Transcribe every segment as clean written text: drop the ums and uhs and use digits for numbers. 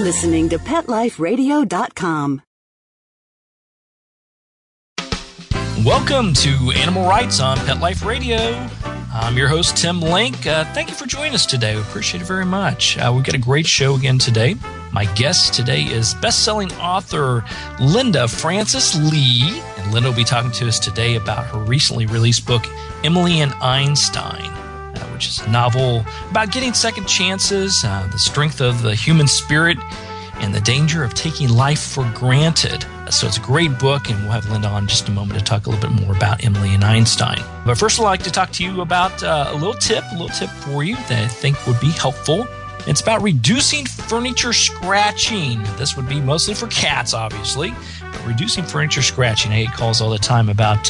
listening to PetLifeRadio.com. Welcome to Animal Rights on Pet Life Radio. I'm your host, Tim Link. Thank you for joining us today. We appreciate it very much. We've got a great show again today. My guest today is best-selling author Linda Francis Lee. And Linda will be talking to us today about her recently released book, Emily Einstein, which is a novel about getting second chances, the strength of the human spirit, and the danger of taking life for granted. So it's a great book, and we'll have Linda on in just a moment to talk a little bit more about Emily Einstein. But first, I'd like to talk to you about a little tip for you that I think would be helpful. It's about reducing furniture scratching. This would be mostly for cats, obviously, but reducing furniture scratching. I get calls all the time about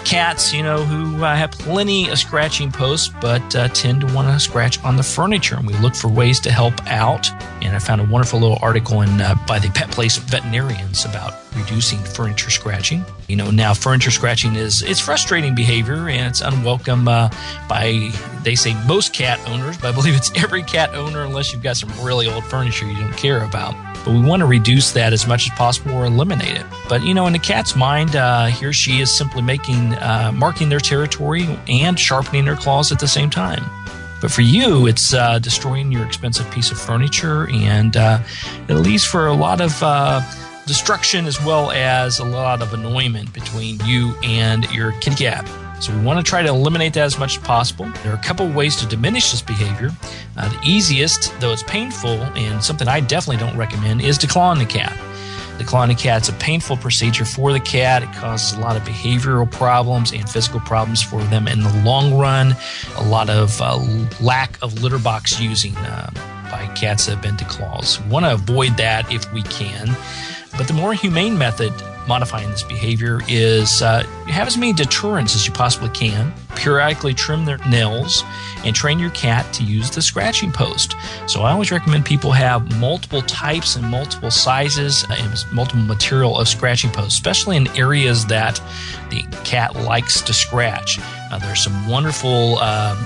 cats, who have plenty of scratching posts, but tend to want to scratch on the furniture. And we look for ways to help out. And I found a wonderful little article by the Pet Place veterinarians about reducing furniture scratching. Now furniture scratching it's frustrating behavior, and it's unwelcome by, they say, most cat owners, but I believe it's every cat owner unless you've got some really old furniture you don't care about. But we want to reduce that as much as possible or eliminate it. But, in the cat's mind, he or she is simply marking their territory and sharpening their claws at the same time. But for you, it's destroying your expensive piece of furniture, and it leads for a lot of destruction as well as a lot of annoyment between you and your kitty cat. So we want to try to eliminate that as much as possible. There are a couple of ways to diminish this behavior. The easiest, though it's painful, and something I definitely don't recommend, is declawing the cat. Declawing the cat's a painful procedure for the cat. It causes a lot of behavioral problems and physical problems for them in the long run. A lot of lack of litter box using by cats that have been declawed. So we want to avoid that if we can. But the more humane method modifying this behavior is have as many deterrents as you possibly can. Periodically trim their nails and train your cat to use the scratching post. So I always recommend people have multiple types and multiple sizes and multiple material of scratching posts, especially in areas that the cat likes to scratch. There's some wonderful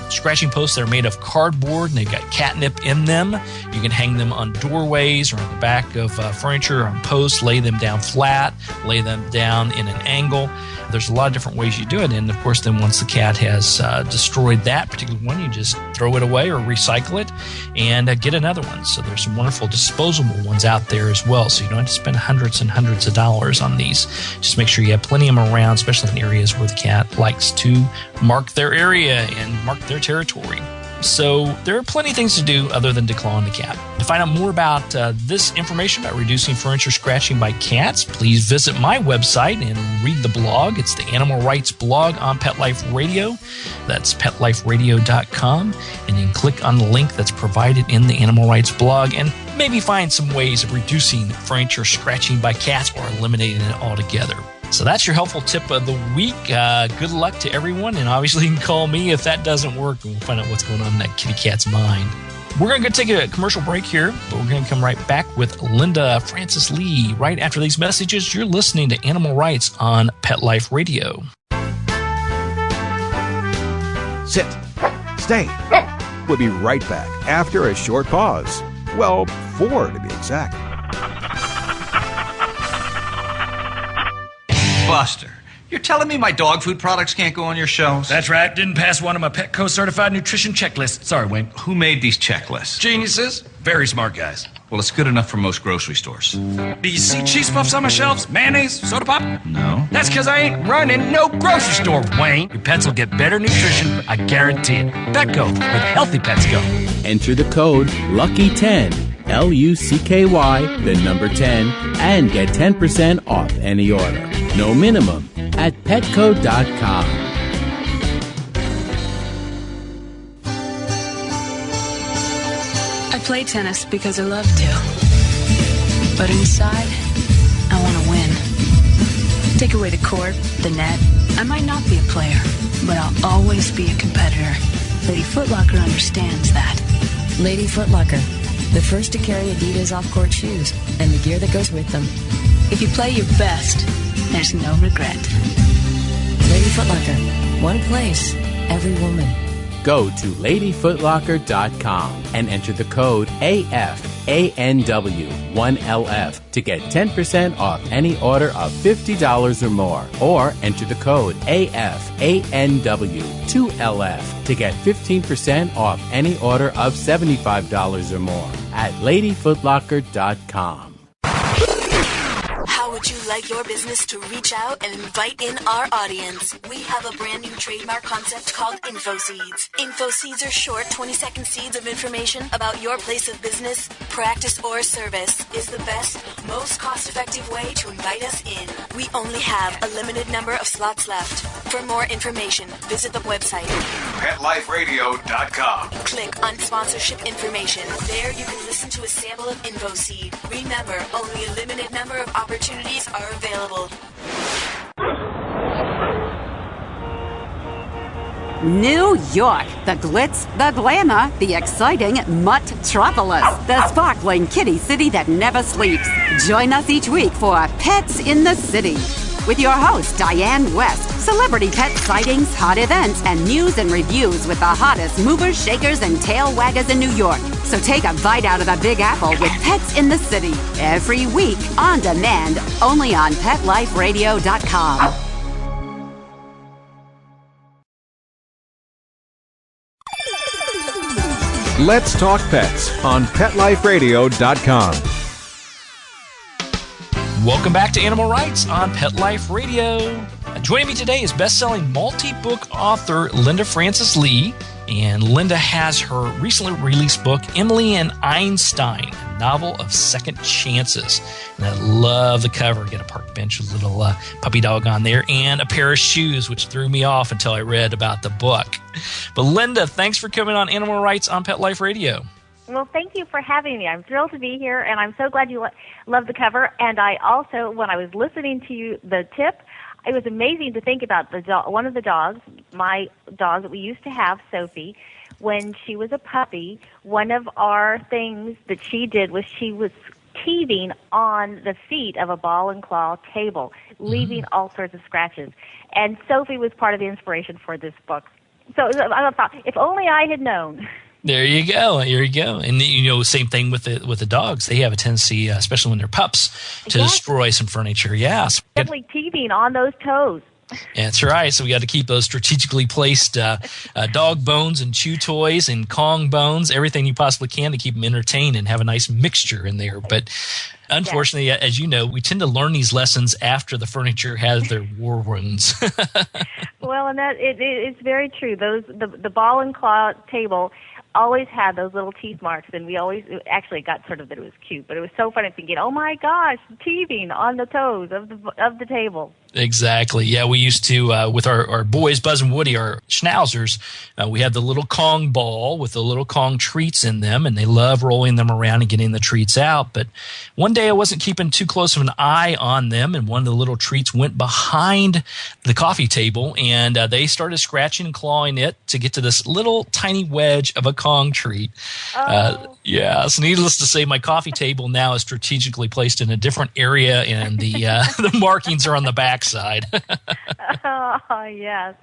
scratching posts that are made of cardboard, and they've got catnip in them. You can hang them on doorways or on the back of furniture or on posts, lay them down flat, lay them down in an angle. There's a lot of different ways you do it. And, of course, then once the cat has destroyed that particular one, you just throw it away or recycle it and get another one. So there's some wonderful disposable ones out there as well. So you don't have to spend hundreds and hundreds of dollars on these. Just make sure you have plenty of them around, especially in areas where the cat likes to mark their area and mark their territory. So there are plenty of things to do other than declawing the cat. To find out more about this information about reducing furniture scratching by cats, please visit my website and read the blog. It's the Animal Rights blog on Pet Life Radio. That's PetLifeRadio.com. And you can click on the link that's provided in the Animal Rights blog and maybe find some ways of reducing furniture scratching by cats or eliminating it altogether. So that's your helpful tip of the week. Good luck to everyone, and obviously you can call me if that doesn't work, and we'll find out what's going on in that kitty cat's mind. We're going to take a commercial break here, but we're going to come right back with Linda Francis Lee right after these messages. You're listening to Animal Rights on Pet Life Radio. Sit. Stay. We'll be right back after a short pause. Well, 4 to be exact. Buster, you're telling me my dog food products can't go on your shelves? That's right. Didn't pass one of my Petco certified nutrition checklists. Sorry, Wayne. Who made these checklists? Geniuses. Very smart guys. Well, it's good enough for most grocery stores. Do you see cheese puffs on my shelves? Mayonnaise? Soda pop? No. That's because I ain't running no grocery store, Wayne. Your pets will get better nutrition, I guarantee it. Petco, where the healthy pets go. Enter the code LUCKY10, LUCKY, the number 10, and get 10% off any order. No minimum at petco.com. I play tennis because I love to. But inside, I want to win. Take away the court, the net. I might not be a player, but I'll always be a competitor. Lady Foot Locker understands that. Lady Foot Locker, the first to carry Adidas off-court shoes and the gear that goes with them. If you play your best, there's no regret. Lady Foot Locker, one place, every woman. Go to ladyfootlocker.com and enter the code AFANW1LF to get 10% off any order of $50 or more. Or enter the code AFANW2LF to get 15% off any order of $75 or more at ladyfootlocker.com. How would you like your business to reach out and invite in our audience? We have a brand new trademark concept called InfoSeeds. InfoSeeds are short 20-second seeds of information about your place of business, practice, or service. Is the best, most cost-effective way to invite us in. We only have a limited number of slots left. For more information, visit the website PetLifeRadio.com. Click on sponsorship information. There you can listen to a sample of InfoSeed. Remember, only a limited number of opportunities are available. New York, the glitz, the glamour, the exciting Mutt-tropolis, the sparkling kitty city that never sleeps. Join us each week for Pets in the City with your host, Diane West. Celebrity pet sightings, hot events, and news and reviews with the hottest movers, shakers, and tail waggers in New York. So take a bite out of the Big Apple with Pets in the City. Every week, on demand, only on PetLifeRadio.com. Let's Talk Pets on PetLifeRadio.com. Welcome back to Animal Rights on Pet Life Radio. Joining me today is best-selling multi-book author Linda Francis Lee. And Linda has her recently released book, Emily and Einstein, a novel of second chances. And I love the cover. Got a park bench with a little puppy dog on there and a pair of shoes, which threw me off until I read about the book. But Linda, thanks for coming on Animal Rights on Pet Life Radio. Well, thank you for having me. I'm thrilled to be here, and I'm so glad you love the cover. And I also, when I was listening to the tip, it was amazing to think about one of the dogs, my dog that we used to have, Sophie. When she was a puppy, one of our things that she did was she was teething on the feet of a ball and claw table, leaving all sorts of scratches. And Sophie was part of the inspiration for this book. So I thought, if only I had known. There you go. There you go. And same thing with the dogs. They have a tendency, especially when they're pups, to destroy some furniture. Yes, definitely teething on those toes. That's right. So we got to keep those strategically placed dog bones and chew toys and Kong bones, everything you possibly can to keep them entertained and have a nice mixture in there. But unfortunately, as you know, we tend to learn these lessons after the furniture has their war wounds. Well, and that it's very true. The ball and claw table always had those little teeth marks, and we always actually got sort of that it was cute, but it was so funny thinking, oh my gosh, teething on the toes of the table. Exactly. Yeah, we used to, with our boys, Buzz and Woody, our schnauzers, we had the little Kong ball with the little Kong treats in them, and they love rolling them around and getting the treats out. But one day I wasn't keeping too close of an eye on them, and one of the little treats went behind the coffee table, and they started scratching and clawing it to get to this little tiny wedge of a Kong treat. Oh. Yeah, so needless to say, my coffee table now is strategically placed in a different area, and the markings are on the back side. Oh, yes.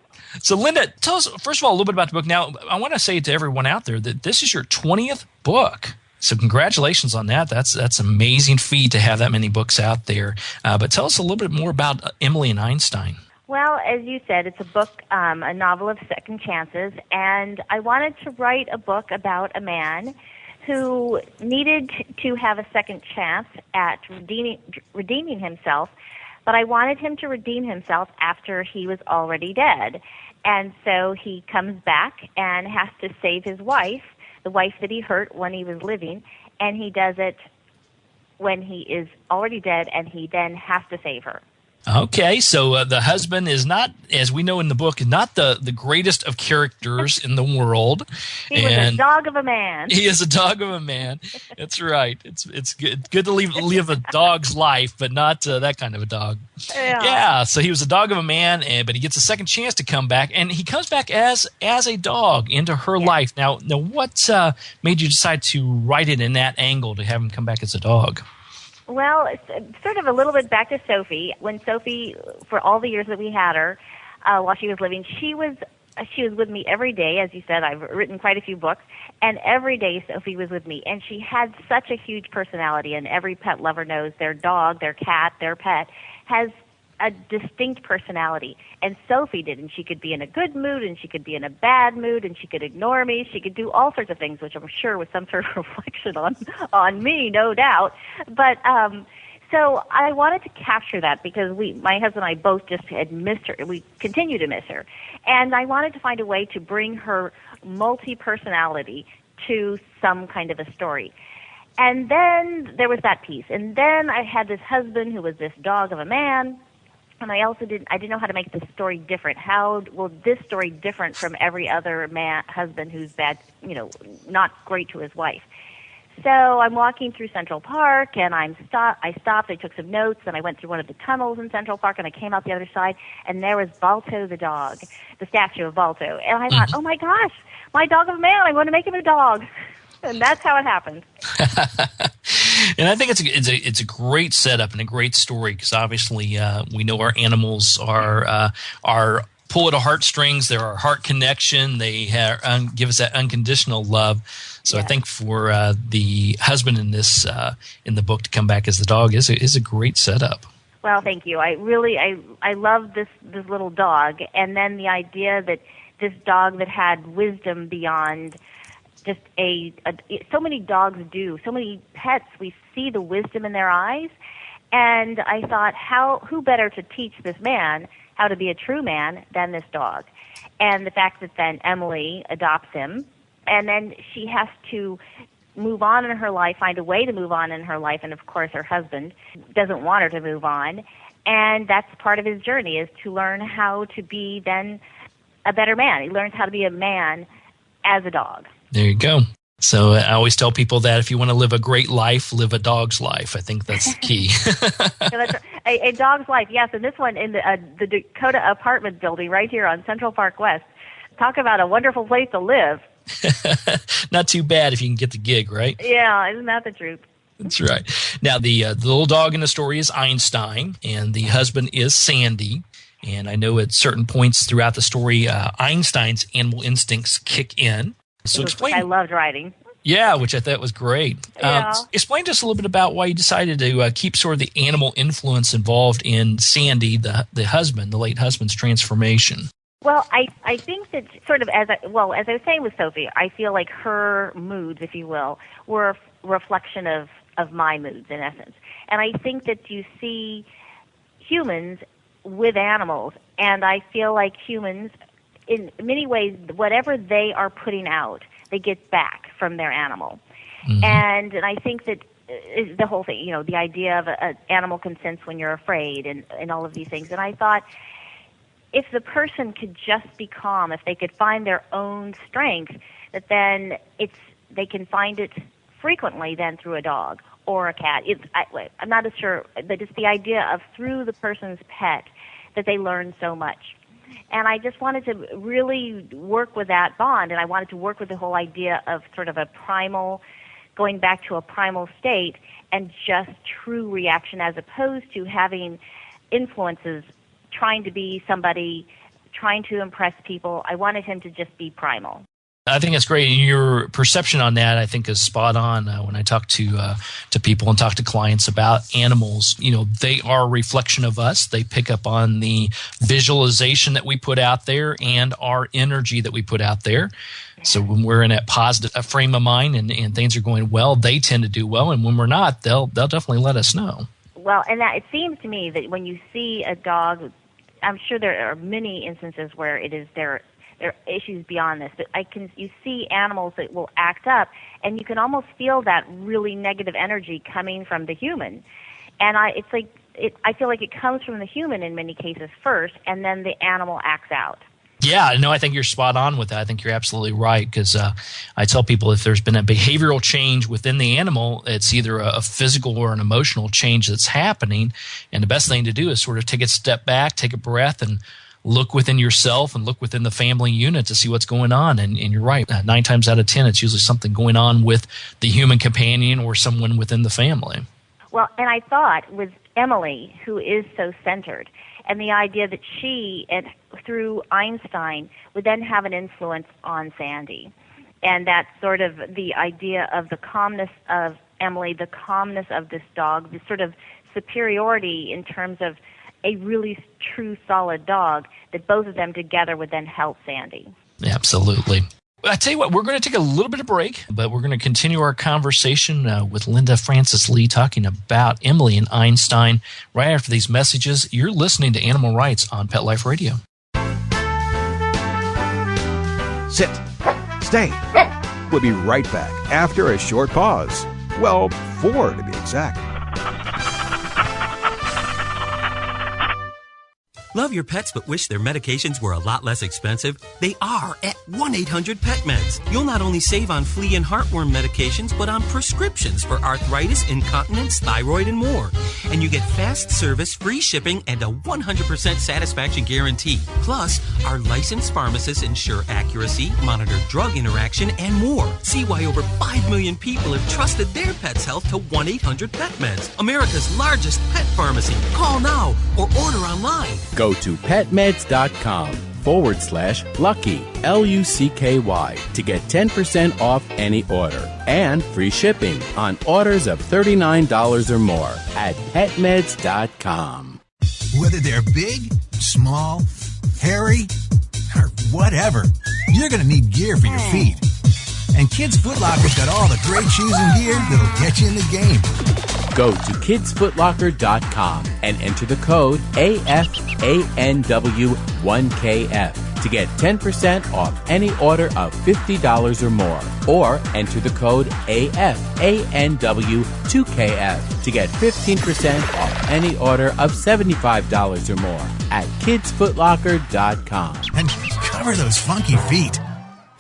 So, Linda, tell us, first of all, a little bit about the book. Now, I want to say to everyone out there that this is your 20th book. So congratulations on that. That's an amazing feat to have that many books out there. But tell us a little bit more about Emily and Einstein. Well, as you said, it's a book, a novel of second chances, and I wanted to write a book about a man who needed to have a second chance at redeeming himself, but I wanted him to redeem himself after he was already dead. And so he comes back and has to save his wife, the wife that he hurt when he was living, and he does it when he is already dead, and he then has to save her. Okay, so the husband is not, as we know in the book, not the greatest of characters in the world. He was a dog of a man. He is a dog of a man. That's right. It's good to live a dog's life, but not that kind of a dog. Yeah, so he was a dog of a man, but he gets a second chance to come back, and he comes back as a dog into her life. Now, what made you decide to write it in that angle, to have him come back as a dog? Well, it's sort of a little bit back to Sophie. When Sophie, for all the years that we had her, while she was living, she was she was with me every day. As you said, I've written quite a few books, and every day Sophie was with me. And she had such a huge personality, and every pet lover knows their dog, their cat, their pet has a distinct personality. And Sophie did, and she could be in a good mood, and she could be in a bad mood, and she could ignore me. She could do all sorts of things, which I'm sure was some sort of reflection on me, no doubt. But so I wanted to capture that because my husband and I both just had missed her. We continue to miss her. And I wanted to find a way to bring her multi-personality to some kind of a story. And then there was that piece. And then I had this husband who was this dog of a man. And I didn't know how to make this story different. How will this story different from every other husband who's bad, not great to his wife? So I'm walking through Central Park, and I stopped. I took some notes, and I went through one of the tunnels in Central Park, and I came out the other side, and there was Balto the dog, the statue of Balto. And I thought, oh my gosh, my dog of a man, I'm going to make him a dog. And that's how it happened. And I think it's a great setup and a great story because obviously we know our animals are pull at our heartstrings. They're our heart connection. They give us that unconditional love. So I think for the husband in this in the book to come back as the dog is a great setup. Well, thank you. I love this little dog, and then the idea that this dog that had wisdom beyond just so many dogs do. So many pets, we see the wisdom in their eyes, and I thought, who better to teach this man how to be a true man than this dog? And the fact that then Emily adopts him, and then she has to move on in her life, find a way to move on in her life, and of course her husband doesn't want her to move on, and that's part of his journey, is to learn how to be then a better man. He learns how to be a man as a dog. There you go. So I always tell people that if you want to live a great life, live a dog's life. I think that's the key. That's a dog's life, yes. And this one in the Dakota apartment building right here on Central Park West. Talk about a wonderful place to live. Not too bad if you can get the gig, right? Yeah, isn't that the truth? That's right. Now, the little dog in the story is Einstein, and the husband is Sandy. And I know at certain points throughout the story, Einstein's animal instincts kick in. So explain. I loved writing. Yeah, which I thought was great. Yeah. Explain to us a little bit about why you decided to keep sort of the animal influence involved in Sandy, the husband, the late husband's transformation. Well, I think that sort of as I was saying with Sophie, I feel like her moods, if you will, were a reflection of my moods in essence. And I think that you see humans with animals, and I feel like humans, in many ways, whatever they are putting out, they get back from their animal. Mm-hmm. And I think that the whole thing, the idea of an animal can sense when you're afraid and all of these things. And I thought, if the person could just be calm, if they could find their own strength, that then they can find it frequently then through a dog or a cat. I'm not as sure, but it's the idea of through the person's pet that they learn so much. And I just wanted to really work with that bond, and I wanted to work with the whole idea of sort of going back to a primal state and just true reaction as opposed to having influences, trying to be somebody, trying to impress people. I wanted him to just be primal. I think that's great. And your perception on that, I think, is spot on. When I talk to people and talk to clients about animals, they are a reflection of us. They pick up on the visualization that we put out there and our energy that we put out there. So when we're in that positive frame of mind and things are going well, they tend to do well. And when we're not, they'll definitely let us know. Well, and it seems to me that when you see a dog, I'm sure there are many instances where it is there are issues beyond this, but you see animals that will act up, and you can almost feel that really negative energy coming from the human. And I feel like it comes from the human in many cases first, and then the animal acts out. Yeah, no, I think you're spot on with that. I think you're absolutely right because I tell people if there's been a behavioral change within the animal, it's either a physical or an emotional change that's happening, and the best thing to do is sort of take a step back, take a breath, and look within yourself and look within the family unit to see what's going on. And you're right, 9 times out of 10, it's usually something going on with the human companion or someone within the family. Well, and I thought with Emily, who is so centered, and the idea that she, and through Einstein, would then have an influence on Sandy. And that's sort of the idea of the calmness of Emily, the calmness of this dog, the sort of superiority in terms of a really true solid dog, that both of them together would then help Sandy. Absolutely. I tell you what, we're going to take a little bit of break, but we're going to continue our conversation with Linda Francis Lee talking about Emily and Einstein right after these messages. You're listening to Animal Rights on Pet Life Radio. Sit. Stay. We'll be right back after a short pause. Well, 4 to be exact. Love your pets but wish their medications were a lot less expensive? They are at 1-800-PET-MEDS. You'll not only save on flea and heartworm medications, but on prescriptions for arthritis, incontinence, thyroid, and more. And you get fast service, free shipping, and a 100% satisfaction guarantee. Plus, our licensed pharmacists ensure accuracy, monitor drug interaction, and more. See why over 5 million people have trusted their pet's health to 1-800-PET-MEDS, America's largest pet pharmacy. Call now or order online. Go to petmeds.com/lucky, LUCKY, to get 10% off any order and free shipping on orders of $39 or more at petmeds.com. Whether they're big, small, hairy, or whatever, you're going to need gear for your feet. And Kids Foot Locker's got all the great shoes and gear that'll get you in the game. Go to kidsfootlocker.com and enter the code AFANW1KF to get 10% off any order of $50 or more. Or enter the code AFANW2KF to get 15% off any order of $75 or more at kidsfootlocker.com. And cover those funky feet.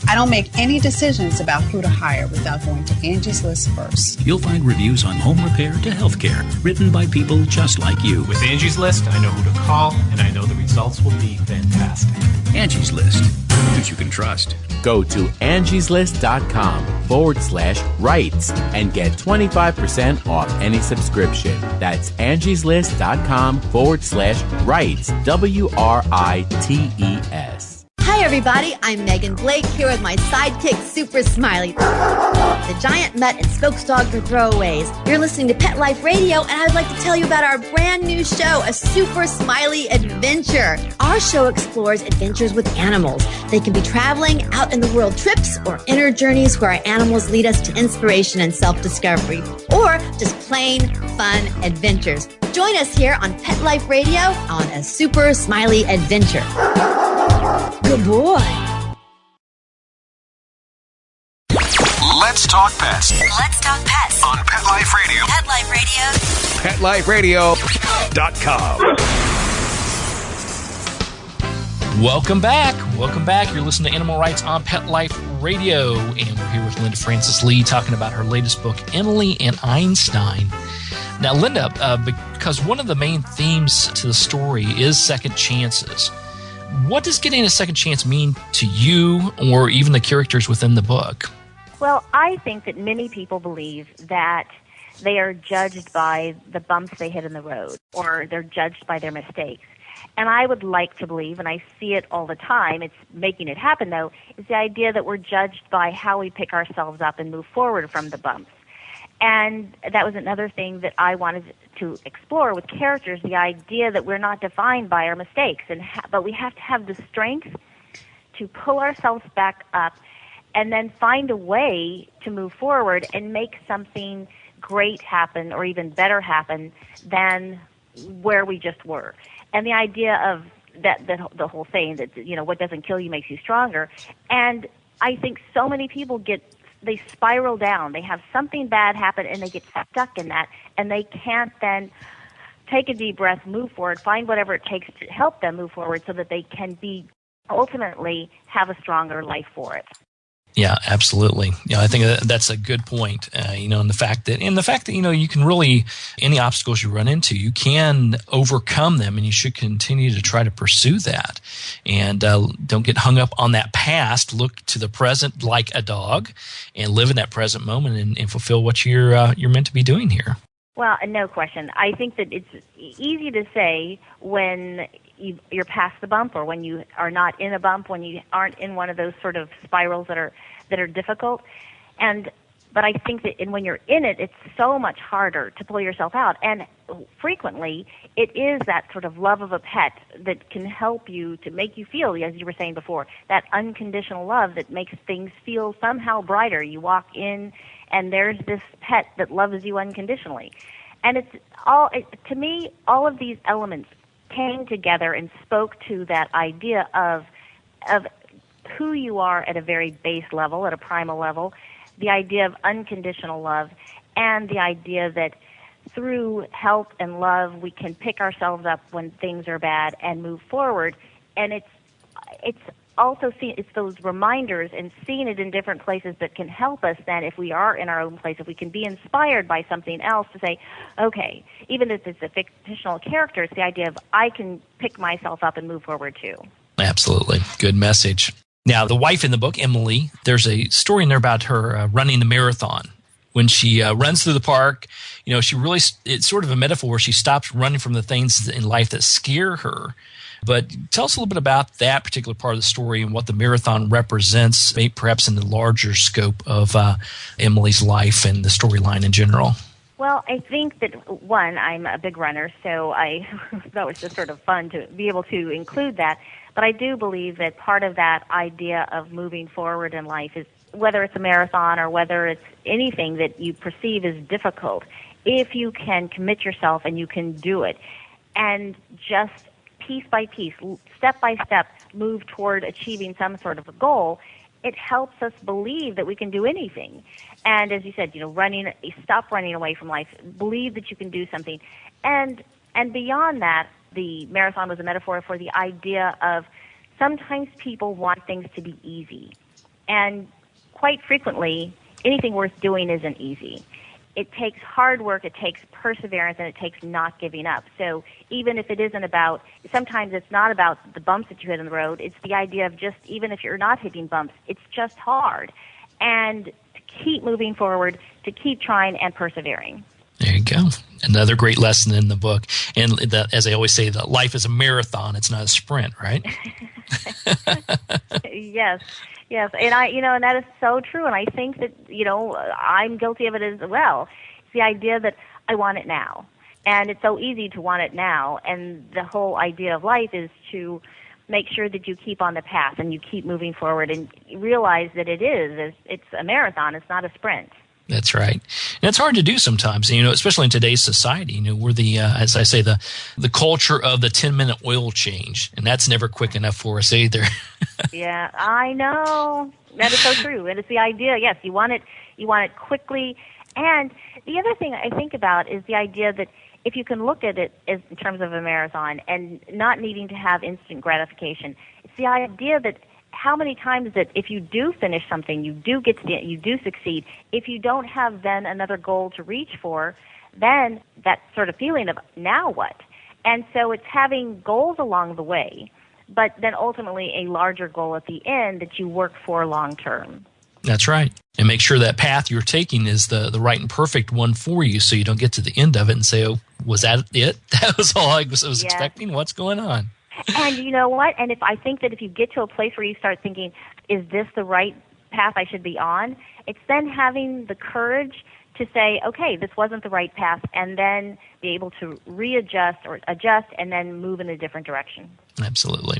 I don't make any decisions about who to hire without going to Angie's List first. You'll find reviews on home repair to healthcare, written by people just like you. With Angie's List, I know who to call, and I know the results will be fantastic. Angie's List, who you can trust. Go to angieslist.com/rights and get 25% off any subscription. That's angieslist.com/rights, WRITES. Hi everybody, I'm Megan Blake here with my sidekick Super Smiley, the giant mutt and spokes dog for throwaways. You're listening to Pet Life Radio, and I'd like to tell you about our brand new show, A Super Smiley Adventure. Our show explores adventures with animals. They can be traveling, out in the world trips, or inner journeys where our animals lead us to inspiration and self-discovery, or just plain fun adventures. Join us here on Pet Life Radio on A Super Smiley Adventure. Good boy. Let's talk pets. Let's talk pets On Pet Life Radio. Pet Life Radio. PetLifeRadio.com. Welcome back. Welcome back. You're listening to Animal Rights on Pet Life Radio. And we're here with Linda Francis Lee talking about her latest book, Emily and Einstein. Now, Linda, because one of the main themes to the story is second chances. What does getting a second chance mean to you or even the characters within the book? Well, I think that many people believe that they are judged by the bumps they hit in the road, or they're judged by their mistakes. And I would like to believe, and I see it all the time, it's making it happen though, is the idea that we're judged by how we pick ourselves up and move forward from the bumps. And that was another thing that I wanted to explore with characters, the idea that we're not defined by our mistakes, but we have to have the strength to pull ourselves back up and then find a way to move forward and make something great happen or even better happen than where we just were. And the idea of that the whole saying that, you know, what doesn't kill you makes you stronger. And I think so many people they spiral down. They have something bad happen and they get stuck in that, and they can't then take a deep breath, move forward, find whatever it takes to help them move forward so that they can ultimately have a stronger life for it. Yeah, absolutely. I think that's a good point. And the fact that you can really, any obstacles you run into, you can overcome them, and you should continue to try to pursue that. And don't get hung up on that past. Look to the present like a dog, and live in that present moment and fulfill what you're meant to be doing here. Well, no question. I think that it's easy to say when you're past the bump, or when you are not in a bump, when you aren't in one of those sort of spirals that are difficult. But I think that when you're in it, it's so much harder to pull yourself out. And frequently, it is that sort of love of a pet that can help you to make you feel, as you were saying before, that unconditional love that makes things feel somehow brighter. You walk in, and there's this pet that loves you unconditionally. And to me, all of these elements came together and spoke to that idea of who you are at a very base level, at a primal level, the idea of unconditional love, and the idea that through help and love we can pick ourselves up when things are bad and move forward. And it's also it's those reminders and seeing it in different places that can help us then, if we are in our own place, if we can be inspired by something else, to say, okay, even if it's a fictional character, it's the idea of I can pick myself up and move forward too. Absolutely. Good message. Now, the wife in the book, Emily, there's a story in there about her running the marathon. When she runs through the park, it's sort of a metaphor. She stops running from the things in life that scare her. But tell us a little bit about that particular part of the story and what the marathon represents, maybe perhaps in the larger scope of Emily's life and the storyline in general. Well, I think that, one, I'm a big runner, so I thought it was just sort of fun to be able to include that. But I do believe that part of that idea of moving forward in life is, whether it's a marathon or whether it's anything that you perceive as difficult, if you can commit yourself and you can do it, and just piece by piece, step by step, move toward achieving some sort of a goal, it helps us believe that we can do anything. And as you said, stop running away from life, believe that you can do something. And beyond that, the marathon was a metaphor for the idea of sometimes people want things to be easy. And quite frequently, anything worth doing isn't easy. It takes hard work, it takes perseverance, and it takes not giving up. So even if it isn't about, sometimes it's not about the bumps that you hit on the road, it's the idea of just, even if you're not hitting bumps, it's just hard. And to keep moving forward, to keep trying and persevering. There you go. Another great lesson in the book. And as I always say, that life is a marathon. It's not a sprint, right? Yes. And and that is so true. And I think that, I'm guilty of it as well. It's the idea that I want it now. And it's so easy to want it now. And the whole idea of life is to make sure that you keep on the path and you keep moving forward and realize that it's a marathon. It's not a sprint. That's right. And it's hard to do sometimes, especially in today's society. We're as I say, the culture of the 10-minute oil change, and that's never quick enough for us either. Yeah, I know. That is so true. And it's the idea, yes, you want it quickly. And the other thing I think about is the idea that if you can look at it in terms of a marathon and not needing to have instant gratification, it's the idea that how many times that if you do finish something, you do get to the end, you do succeed. If you don't have then another goal to reach for, then that sort of feeling of now what? And so it's having goals along the way, but then ultimately a larger goal at the end that you work for long term. That's right. And make sure that path you're taking is the right and perfect one for you, so you don't get to the end of it and say, oh, was that it? That was all I was expecting? What's going on? And you know what? And I think that if you get to a place where you start thinking, is this the right path I should be on? It's then having the courage to say, okay, this wasn't the right path, and then be able to readjust or adjust and then move in a different direction. Absolutely.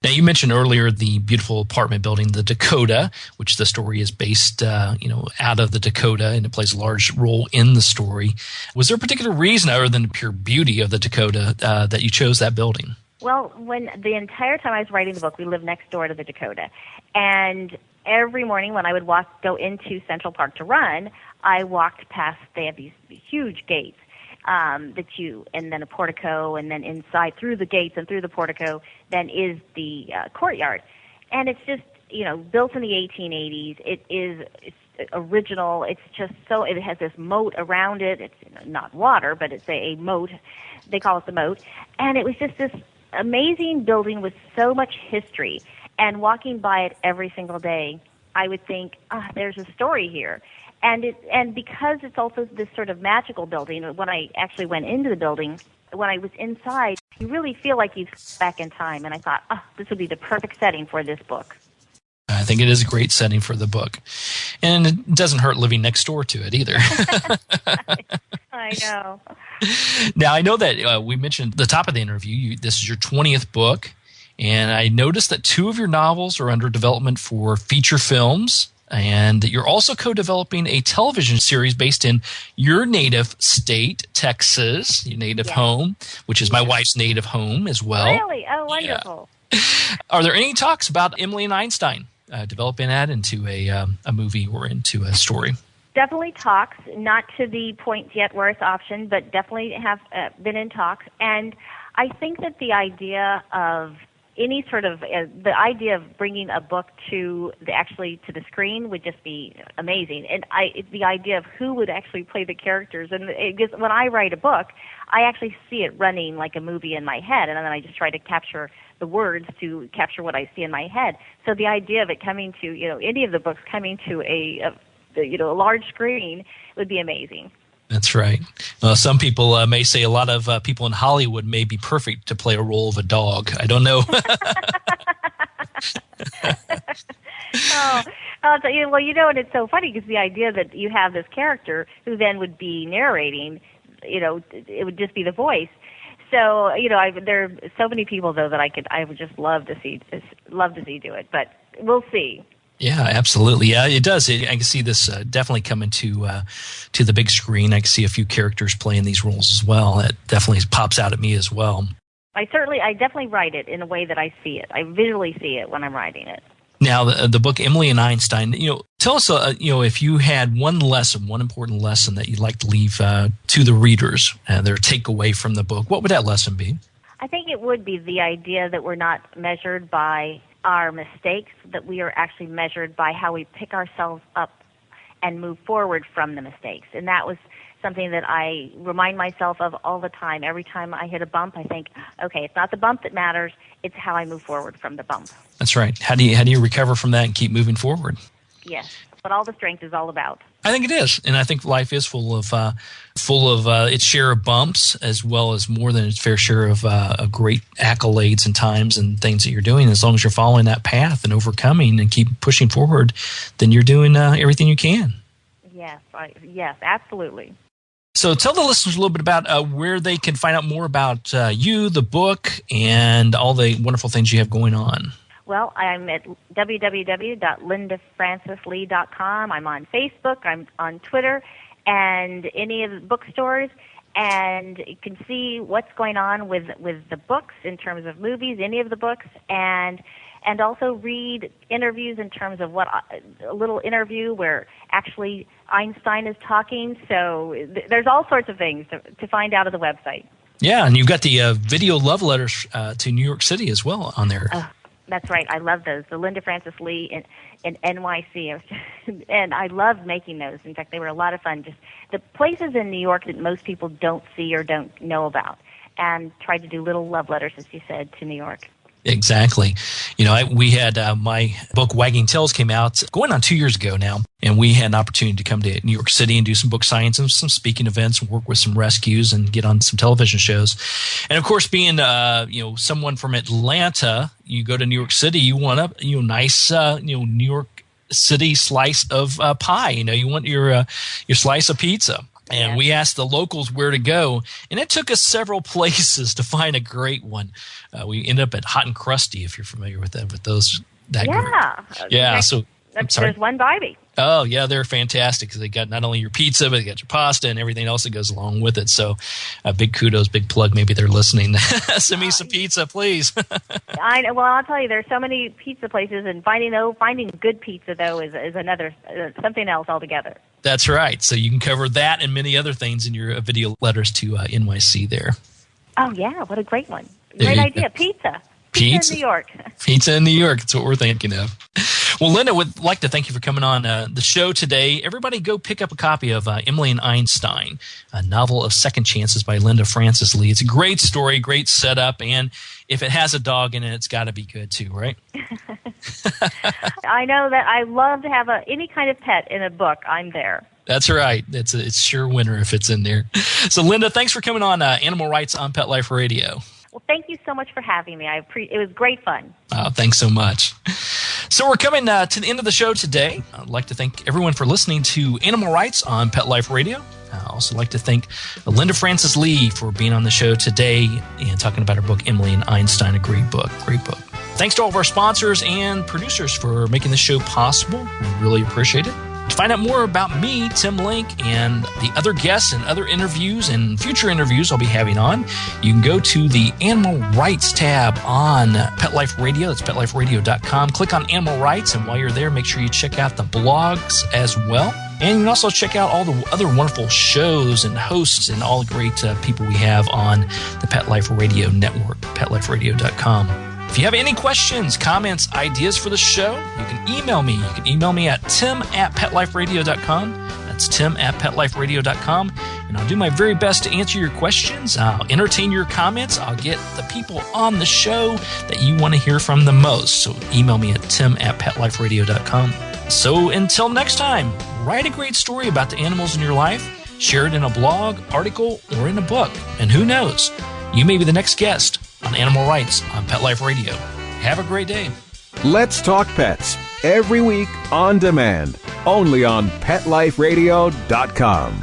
Now, you mentioned earlier the beautiful apartment building, the Dakota, which the story is based, out of the Dakota, and it plays a large role in the story. Was there a particular reason, other than the pure beauty of the Dakota, that you chose that building? Well, when the entire time I was writing the book, we lived next door to the Dakota, and every morning when I would go into Central Park to run, I walked past. They have these huge gates. And then a portico, and then inside through the gates and through the portico, then is the courtyard. And it's just, built in the 1880s. It's original. It's just so, it has this moat around it. It's not water, but it's a moat. They call it the moat. And it was just this amazing building with so much history. And walking by it every single day, I would think, there's a story here. And because it's also this sort of magical building, when I actually went into the building, when I was inside, you really feel like you've back in time. And I thought, this would be the perfect setting for this book. I think it is a great setting for the book. And it doesn't hurt living next door to it either. I know. Now, I know that we mentioned at the top of the interview, this is your 20th book. And I noticed that 2 of your novels are under development for feature films. And that you're also co-developing a television series based in your native state, Texas, your native home, which is my wife's native home as well. Really? Oh, wonderful. Yeah. Are there any talks about Emily Einstein, developing that into a movie or into a story? Definitely talks, not to the point yet where it's optioned, but definitely have been in talks. And I think that the idea of any sort of the idea of bringing a book to the screen would just be amazing. And the idea of who would actually play the characters, and when I write a book, I actually see it running like a movie in my head, and then I just try to capture the words to capture what I see in my head. So the idea of it coming to any of the books coming to a large screen would be amazing. That's right. Some people may say a lot of people in Hollywood may be perfect to play a role of a dog. I don't know. I'll tell you, and it's so funny because the idea that you have this character who then would be narrating, it would just be the voice. So, there are so many people though that I would just love to see do it, but we'll see. Yeah, absolutely. Yeah, it does. I can see this definitely coming to the big screen. I can see a few characters playing these roles as well. It definitely pops out at me as well. I definitely write it in a way that I see it. I visually see it when I'm writing it. Now, the book Emily Einstein. Tell us, if you had one important lesson that you'd like to leave to the readers, their takeaway from the book. What would that lesson be? I think it would be the idea that we're not measured by our mistakes, that we are actually measured by how we pick ourselves up and move forward from the mistakes. And that was something that I remind myself of all the time. Every time I hit a bump, I think, okay, it's not the bump that matters, it's how I move forward from the bump. That's right. How do you recover from that and keep moving forward? Yes, what all the strength is all about. I think it is, and I think life is full of its share of bumps, as well as more than its fair share of great accolades and times and things that you're doing. As long as you're following that path and overcoming and keep pushing forward, then you're doing everything you can. Yes, absolutely. So tell the listeners a little bit about where they can find out more about you, the book, and all the wonderful things you have going on. Well, I'm at www.lindafrancislee.com. I'm on Facebook. I'm on Twitter and any of the bookstores. And you can see what's going on with the books in terms of movies, any of the books, and also read interviews in terms of a little interview where actually Einstein is talking. So there's all sorts of things to find out of the website. Yeah, and you've got the video love letters to New York City as well on there. That's right. I love those. The Linda Francis Lee in NYC. And I love making those. In fact, they were a lot of fun. Just the places in New York that most people don't see or don't know about. And tried to do little love letters, as you said, to New York. Exactly. We had my book Wagging Tails came out going on 2 years ago now, and we had an opportunity to come to New York City and do some book signings and some speaking events and work with some rescues and get on some television shows. And of course, being someone from Atlanta, you go to New York City, you want a nice New York City slice of pie. You want your slice of pizza. And we asked the locals where to go, and it took us several places to find a great one. We ended up at Hot and Crusty, if you're familiar with those. That group. Yeah. So there's one by me. Oh yeah, they're fantastic because they got not only your pizza, but they got your pasta and everything else that goes along with it. So, big kudos, big plug. Maybe they're listening. Send me some pizza, please. I know. Well, I'll tell you, there's so many pizza places, and finding good pizza though is another something else altogether. That's right. So you can cover that and many other things in your video letters to NYC there. Oh yeah, what a great one! Great idea, pizza. Pizza in New York. Pizza in New York. That's what we're thinking of. Well, Linda, would like to thank you for coming on the show today. Everybody go pick up a copy of Emily Einstein, a novel of second chances by Linda Francis Lee. It's a great story, great setup, and if it has a dog in it, it's got to be good too, right? I know that I love to have any kind of pet in a book. I'm there. That's right. It's sure winner if it's in there. So, Linda, thanks for coming on Animal Rights on Pet Life Radio. Well, thank you so much for having me. It was great fun. Thanks so much. So we're coming to the end of the show today. I'd like to thank everyone for listening to Animal Rights on Pet Life Radio. I'd also like to thank Linda Francis Lee for being on the show today and talking about her book, Emily Einstein, a great book. Great book. Thanks to all of our sponsors and producers for making this show possible. We really appreciate it. To find out more about me, Tim Link, and the other guests and other interviews and future interviews I'll be having on, you can go to the Animal Rights tab on Pet Life Radio. That's PetLifeRadio.com. Click on Animal Rights, and while you're there, make sure you check out the blogs as well. And you can also check out all the other wonderful shows and hosts and all the great people we have on the Pet Life Radio network, PetLifeRadio.com. If you have any questions, comments, ideas for the show, you can email me. You can email me at tim@petliferadio.com. That's tim@petliferadio.com. And I'll do my very best to answer your questions. I'll entertain your comments. I'll get the people on the show that you want to hear from the most. So email me at tim@petliferadio.com. So until next time, write a great story about the animals in your life. Share it in a blog, article, or in a book. And who knows, you may be the next guest on Animal Rights on Pet Life Radio. Have a great day. Let's Talk Pets, every week on demand, only on PetLifeRadio.com.